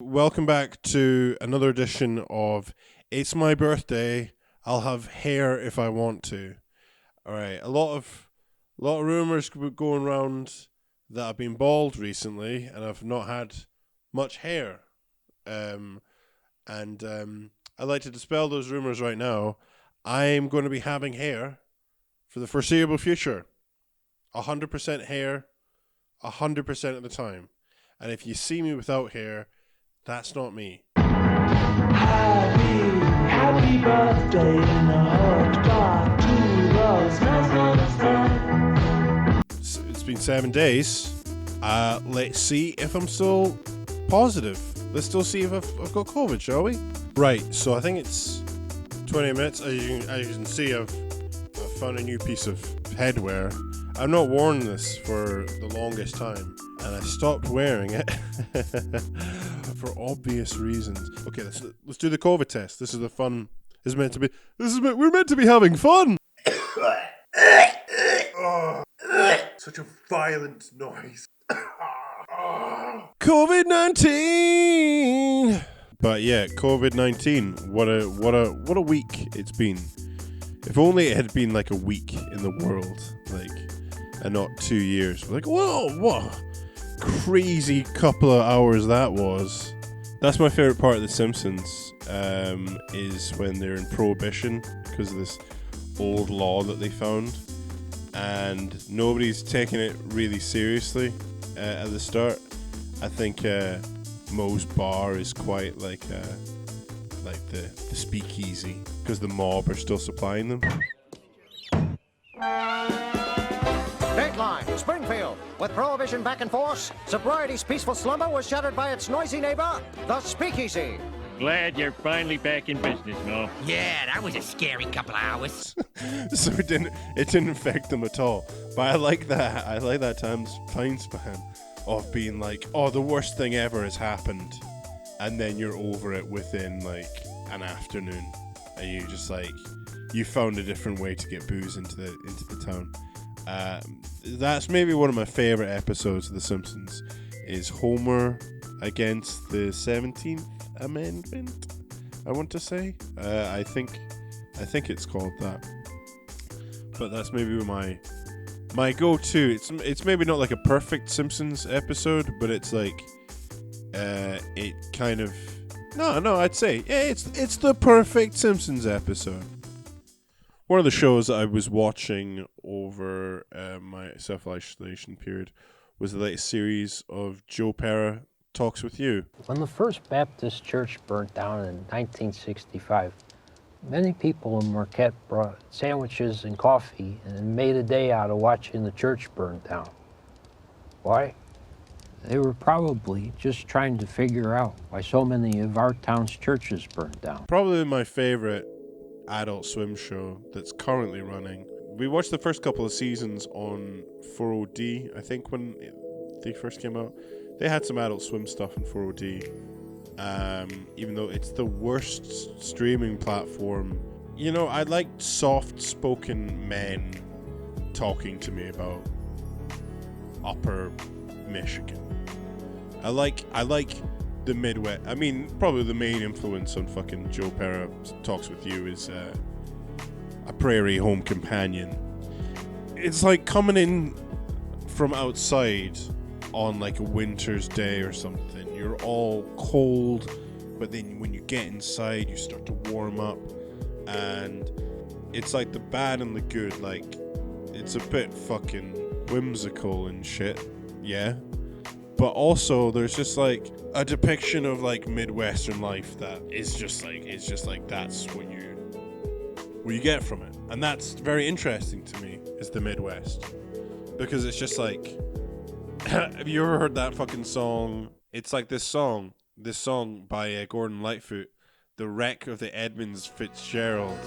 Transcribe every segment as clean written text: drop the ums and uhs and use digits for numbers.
Welcome back to another edition of It's My Birthday. I'll have hair if I want to. All right, a lot of rumors going around that I've been bald recently and I've not had much hair. I'd like to dispel those rumors right now. I'm going to be having hair for the foreseeable future. 100% hair, 100% of the time. And if you see me without hair, that's not me. Happy birthday in a hot dark to us. It's been 7 days. Let's see if I'm still positive. Let's still see if I've got COVID, shall we? Right, so I think it's 20 minutes. As you can see, I've found a new piece of headwear. I've not worn this for the longest time, and I stopped wearing it for obvious reasons. Okay, let's do the COVID test. This is the fun. We're meant to be having fun. Such a violent noise. COVID-19. But yeah, COVID-19. What a week it's been. If only it had been like a week in the world, and not 2 years. Whoa, what crazy couple of hours that was. That's my favorite part of The Simpsons, is when they're in Prohibition because of this old law that they found, and nobody's taking it really seriously at the start. I think Moe's bar is quite like the speakeasy because the mob are still supplying them. Dateline, Springfield. With Prohibition back in force, sobriety's peaceful slumber was shattered by its noisy neighbor, the Speakeasy. Glad you're finally back in business, Mo. Yeah, that was a scary couple of hours. So it didn't affect them at all. But I like that. I like that time span of being like, oh, the worst thing ever has happened, and then you're over it within like an afternoon, and you just you found a different way to get booze into the town. That's maybe one of my favorite episodes of The Simpsons, is Homer against the 17th Amendment, I want to say. I think it's called that. But that's maybe my go-to. It's maybe not like a perfect Simpsons episode, but it's like it kind of I'd say it's the perfect Simpsons episode. One of the shows that I was watching over my self-isolation period was the latest series of toᵀᴹ Talks with You. When the First Baptist Church burnt down in 1965, many people in Marquette brought sandwiches and coffee and made a day out of watching the church burn down. Why? They were probably just trying to figure out why so many of our town's churches burned down. Probably my favorite Adult Swim show that's currently running. We watched the first couple of seasons on 40D, I think, when they first came out. They had some Adult Swim stuff on 40D, even though it's the worst streaming platform. You know, I like soft-spoken men talking to me about Upper Michigan. I like the Midwest. I mean, probably the main influence on fucking toᵀᴹ Talks with You is A Prairie Home Companion. It's like coming in from outside on like a winter's day or something. You're all cold, but then when you get inside, you start to warm up, and it's like the bad and the good. Like, it's a bit fucking whimsical and shit, yeah. But also, there's just like a depiction of like Midwestern life that is just like, that's what you get from it. And that's very interesting to me, is the Midwest. Because it's just like, have you ever heard that fucking song? It's like this song by Gordon Lightfoot, The Wreck of the Edmonds Fitzgerald.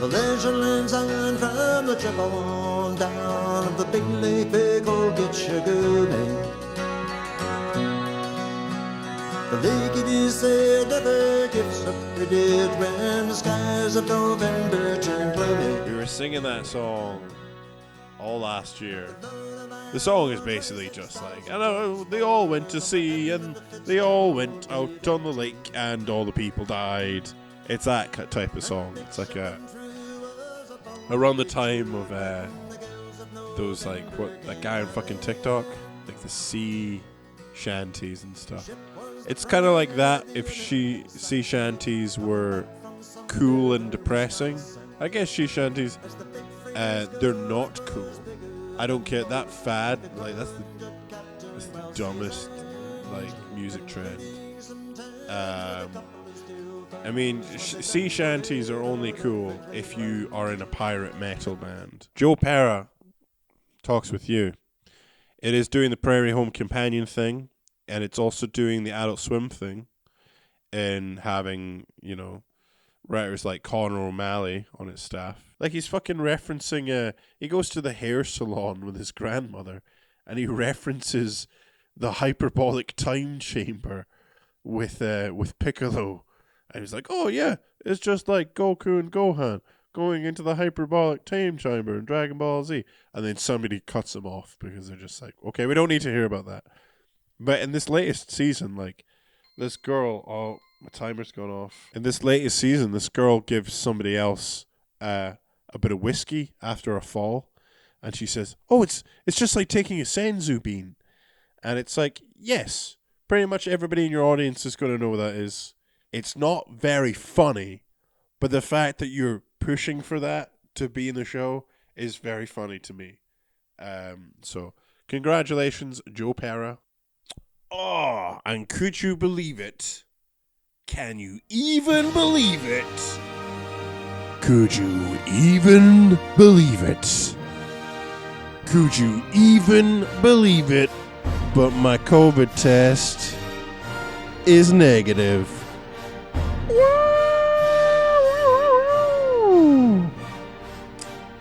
The legend lives on from the Chippewa down of the Big Lake, big old Gitchagoo. The lake, it is said, never gives up the dead when the skies of November turn gloomy. We were singing that song all last year. The song is basically just like, I know they all went to sea and they all went out on the lake and all the people died. It's that type of song. It's like around the time of those like what that guy on fucking TikTok, like the sea shanties and stuff. It's kind of like that if sea shanties were cool and depressing. I guess sea shanties, they're not cool. I don't care, that fad, like that's the dumbest like music trend. I mean, sea shanties are only cool if you are in a pirate metal band. Joe Pera talks with you. It is doing the Prairie Home Companion thing, and it's also doing the Adult Swim thing, and having, you know, writers like Conor O'Malley on its staff. Like, he's fucking referencing, he goes to the hair salon with his grandmother, and he references the hyperbolic time chamber with Piccolo. And he's like, oh yeah, it's just like Goku and Gohan going into the hyperbolic time chamber in Dragon Ball Z. And then somebody cuts him off because they're just like, okay, we don't need to hear about that. But in this latest season, like, this girl, oh, my timer's gone off. In this latest season, this girl gives somebody else a bit of whiskey after a fall. And she says, oh, it's just like taking a senzu bean. And it's like, yes, pretty much everybody in your audience is going to know what that is. It's not very funny, but the fact that you're pushing for that to be in the show is very funny to me. So, congratulations, Joe Pera. Oh, and could you believe it? Can you even believe it? Could you even believe it? Could you even believe it? But my COVID test is negative.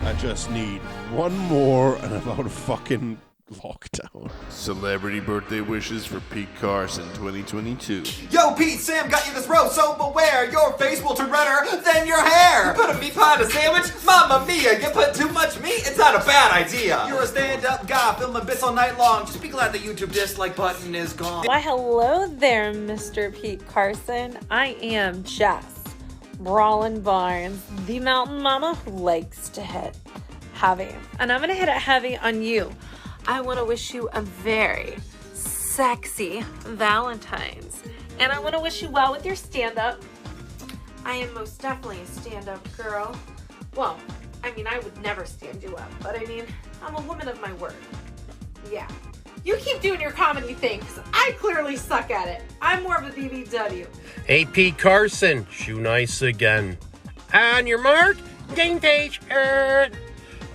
I just need one more and I'm out of fucking lockdown. Celebrity birthday wishes for Pete Carson 2022. Yo, Pete, Sam got you this roast, so beware, your face will turn redder than your hair. You put a meat pie in a sandwich? Mamma mia, you put too much meat? It's not a bad idea. You're a stand-up guy filming bits all night long. Just be glad the YouTube dislike button is gone. Why, hello there, Mr. Pete Carson. I am Jess Brawlin Barnes, the mountain mama who likes to hit heavy. And I'm going to hit it heavy on you. I want to wish you a very sexy Valentine's. And I want to wish you well with your stand-up. I am most definitely a stand-up girl. Well, I mean, I would never stand you up, but I mean, I'm a woman of my word. Yeah. You keep doing your comedy thing, because I clearly suck at it. I'm more of a BBW. Hey, Pete Carson, shoe nice again. On your mark, game page,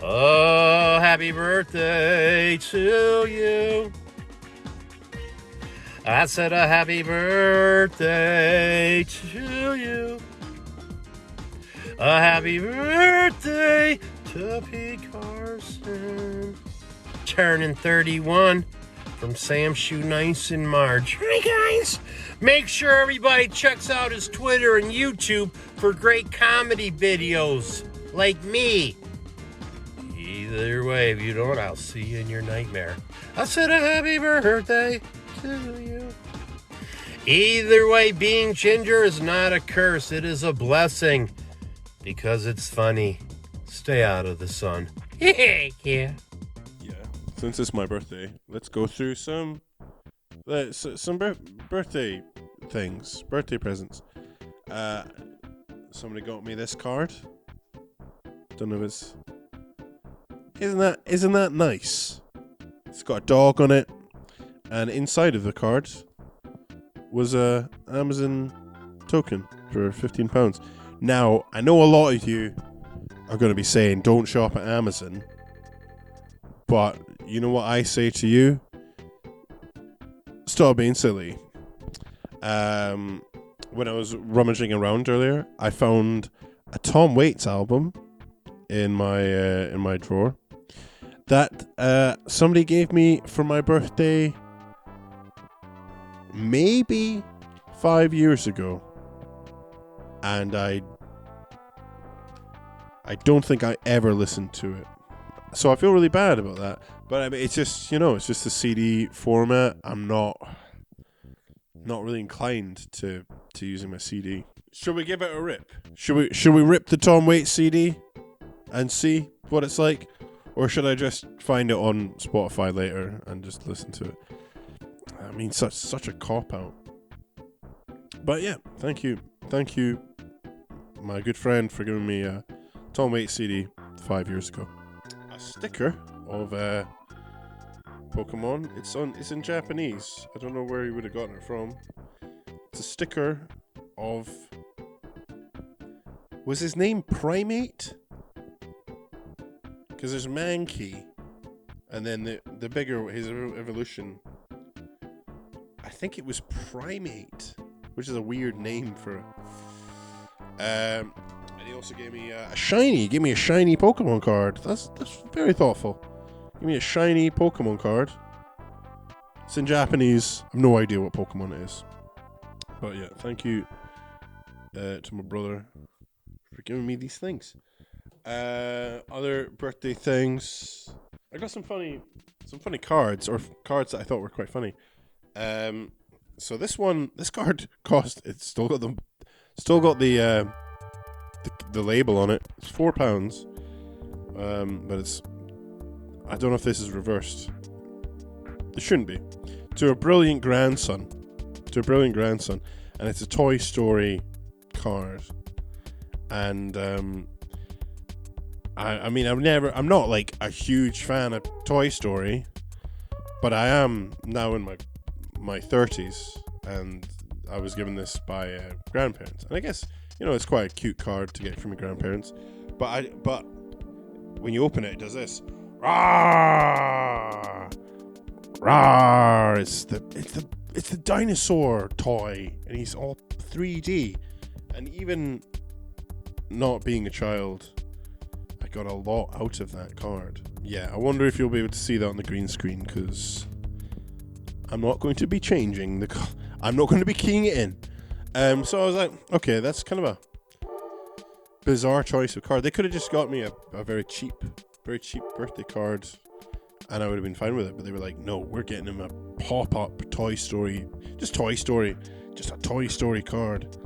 oh, happy birthday to you. I said a happy birthday to you. A happy birthday to Pete Carson. Turning 31 from Sam Shoe Nice and Marge. Hey guys, make sure everybody checks out his Twitter and YouTube for great comedy videos like me. Either way, if you don't, I'll see you in your nightmare. I said a happy birthday to you. Either way, being ginger is not a curse. It is a blessing because it's funny. Stay out of the sun. Yeah. Since it's my birthday, let's go through some birthday things, birthday presents. Somebody got me this card. Don't know if it's... Isn't that nice? It's got a dog on it, and inside of the card was a Amazon token for £15. Now, I know a lot of you are going to be saying don't shop at Amazon, but you know what I say to you? Stop being silly. When I was rummaging around earlier, I found a Tom Waits album in my drawer that somebody gave me for my birthday maybe 5 years ago, and I don't think I ever listened to it. So I feel really bad about that. But I mean, it's just, it's just the CD format. I'm not really inclined to using my CD. Should we give it a rip? Should we rip the Tom Waits CD and see what it's like? Or should I just find it on Spotify later and just listen to it? I mean, such a cop-out. But yeah, thank you, my good friend, for giving me a Tom Waits CD 5 years ago. A sticker of Pokemon. It's in Japanese. I don't know where he would have gotten it from. It's a sticker of... Was his name Primate? Because there's Mankey, and then the bigger, his evolution, I think it was Primate, which is a weird name for and he also gave me a shiny. He gave me a shiny Pokemon card. That's very thoughtful. Give me a shiny Pokemon card. It's in Japanese. I have no idea what Pokemon it is. But yeah, thank you to my brother for giving me these things. Other birthday things. I got some funny cards, or cards that I thought were quite funny. So this card cost. It's still got the label on it. It's £4. But it's. I don't know if this is reversed. It shouldn't be. To a brilliant grandson, and it's a Toy Story card. And I mean, I'm not like a huge fan of Toy Story, but I am now in my 30s, and I was given this by grandparents, and I guess it's quite a cute card to get from your grandparents. But when you open it, it does this. Rawr! Rawr! It's the dinosaur toy, and he's all 3D, and even not being a child, I got a lot out of that card. Yeah, I wonder if you'll be able to see that on the green screen, because I'm not going to be changing I'm not going to be keying it in. So I was like, okay, that's kind of a bizarre choice of card. They could have just got me a very cheap birthday card, and I would have been fine with it. But they were like, no, we're getting him a pop-up Toy Story, just a Toy Story card.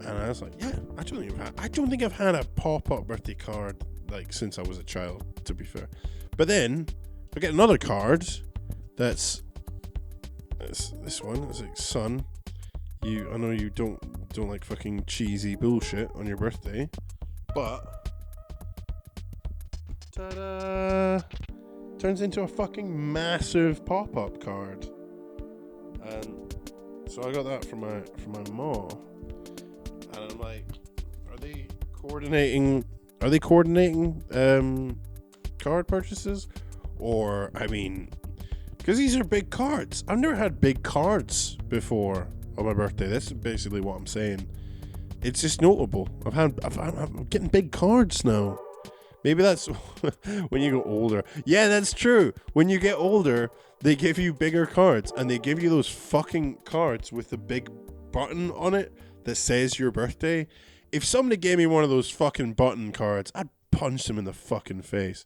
And I was like, yeah, I don't think I've had a pop-up birthday card like since I was a child, to be fair. But then I get another card that's this one. It's like, son, I know you don't like fucking cheesy bullshit on your birthday, but ta-da! Turns into a fucking massive pop-up card. And so I got that from my mom. And I'm like, are they coordinating card purchases? Or, I mean, because these are big cards. I've never had big cards before on my birthday. That's basically what I'm saying. It's just notable. I'm getting big cards now. Maybe that's when you get older. Yeah, that's true. When you get older, they give you bigger cards, and they give you those fucking cards with the big button on it that says your birthday. If somebody gave me one of those fucking button cards, I'd punch them in the fucking face.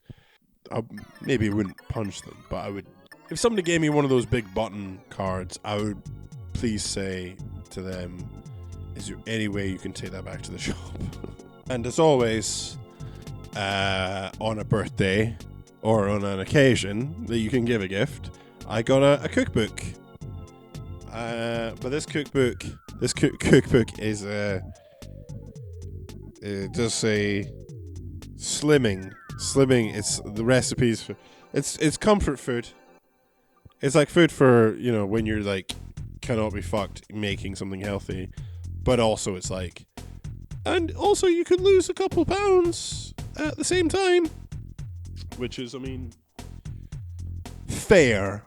I maybe wouldn't punch them, but I would. If somebody gave me one of those big button cards, I would please say to them, is there any way you can take that back to the shop? And as always, on a birthday or on an occasion that you can give a gift, I got a cookbook. But this cookbook is it does say slimming. It's the recipes for it's comfort food. It's like food for when you're like cannot be fucked making something healthy, but also it's like, and also you could lose a couple pounds at the same time, which is, I mean, fair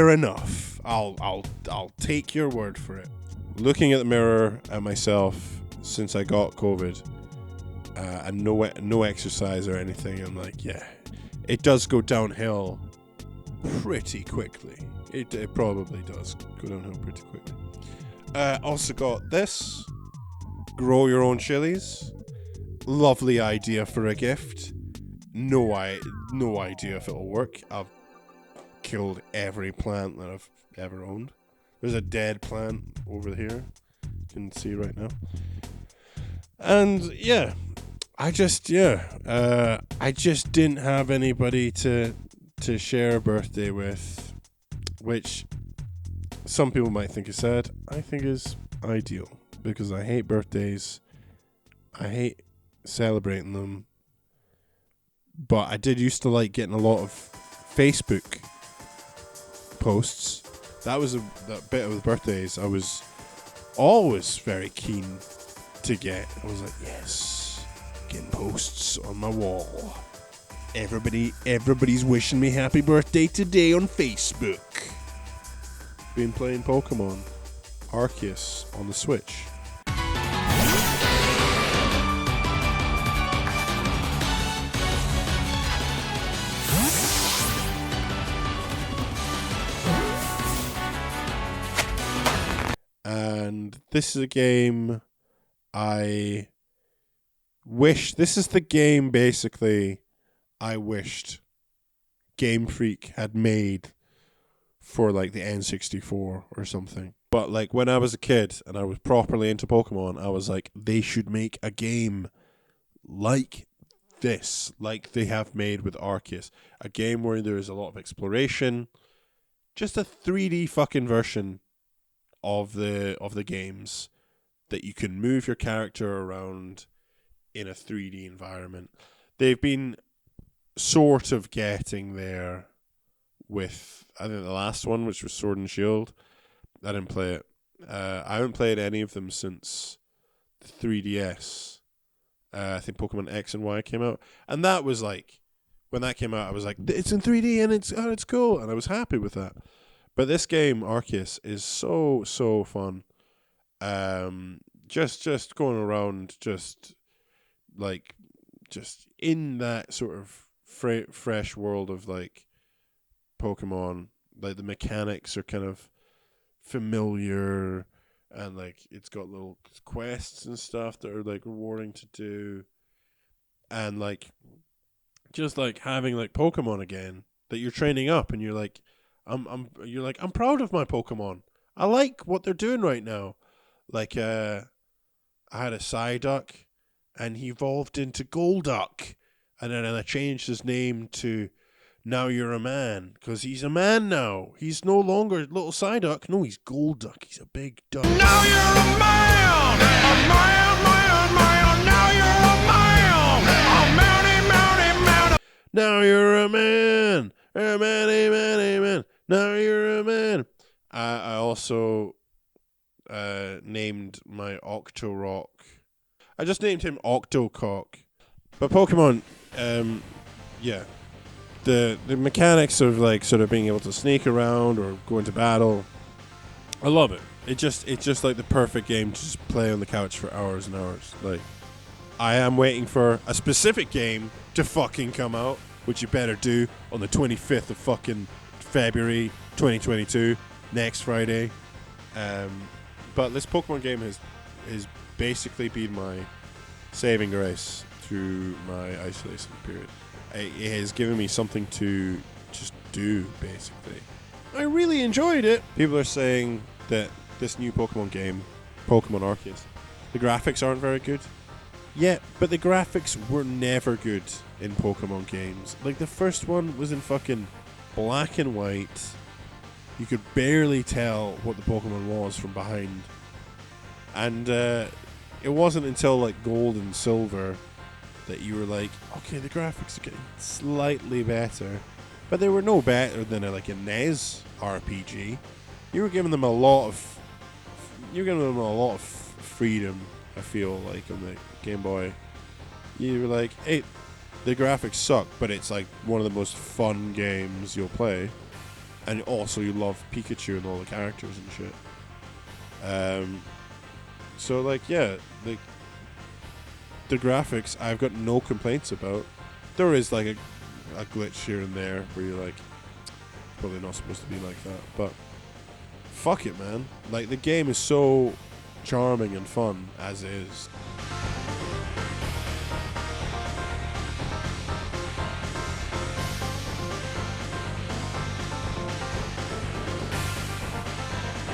enough. I'll take your word for it. Looking at the mirror at myself since I got COVID, and no exercise or anything, I'm like, yeah, it does go downhill pretty quickly. It probably does go downhill pretty quickly. Also got this, grow your own chilies. Lovely idea for a gift. no idea if it'll work. I've killed every plant that I've ever owned. There's a dead plant over here. You can see right now. And yeah, I just didn't have anybody to share a birthday with, which some people might think is sad. I think is ideal, because I hate birthdays. I hate celebrating them. But I did used to like getting a lot of Facebook posts. That was that bit of birthdays I was always very keen to get. I was like, yes, getting posts on my wall. Everybody's wishing me happy birthday today on Facebook. Been playing Pokemon Arceus on the Switch. And this is a game I wish... This is the game, basically, I wished Game Freak had made for, like, the N64 or something. But, like, when I was a kid and I was properly into Pokemon, I was like, they should make a game like this, like they have made with Arceus. A game where there is a lot of exploration. Just a 3D fucking version of the games that you can move your character around in a 3D environment. They've been sort of getting there with, I think, the last one, which was Sword and Shield. I didn't play it. I haven't played any of them since the 3DS. I think Pokemon X and Y came out, and that was like, when that came out, I was like, it's in 3D and it's cool, and I was happy with that. But this game, Arceus, is so fun. Just going around, just in that sort of fresh world of like Pokemon. Like the mechanics are kind of familiar, and like it's got little quests and stuff that are like rewarding to do, and like just like having like Pokemon again that you're training up, and you're like, I'm proud of my Pokemon. I like what they're doing right now. Like I had a Psyduck, and he evolved into Golduck, and then I changed his name to Now You're a Man, because he's a man now. He's no longer little Psyduck. No, he's Golduck. He's a big duck. Now you're a man! A man! Now you're a man! A mounty! Now you're a man! A man! Now you're a man! I also named my Octorok. I just named him Octocock. But Pokemon, yeah. The mechanics of like sort of being able to sneak around or go into battle, I love it. It's just like the perfect game to just play on the couch for hours and hours. Like, I am waiting for a specific game to fucking come out, which you better do on the 25th of fucking February 2022, next Friday. But this Pokemon game has basically been my saving grace through my isolation period. It has given me something to just do, basically. I really enjoyed it. People are saying that this new Pokemon game, Pokemon Arceus, the graphics aren't very good. Yeah, but the graphics were never good in Pokemon games. Like, the first one was in fucking black and white. You could barely tell what the Pokemon was from behind. And it wasn't until like Gold and Silver that you were like, okay, the graphics are getting slightly better, but they were no better than a NES RPG. You were giving them a lot of freedom. I feel like on the Game Boy, you were like, hey, the graphics suck, but it's like one of the most fun games you'll play, and also you love Pikachu and all the characters and shit. So like, yeah, like, the graphics, I've got no complaints about. There is like a glitch here and there where you're like, probably not supposed to be like that, but fuck it, man. Like, the game is so charming and fun as is.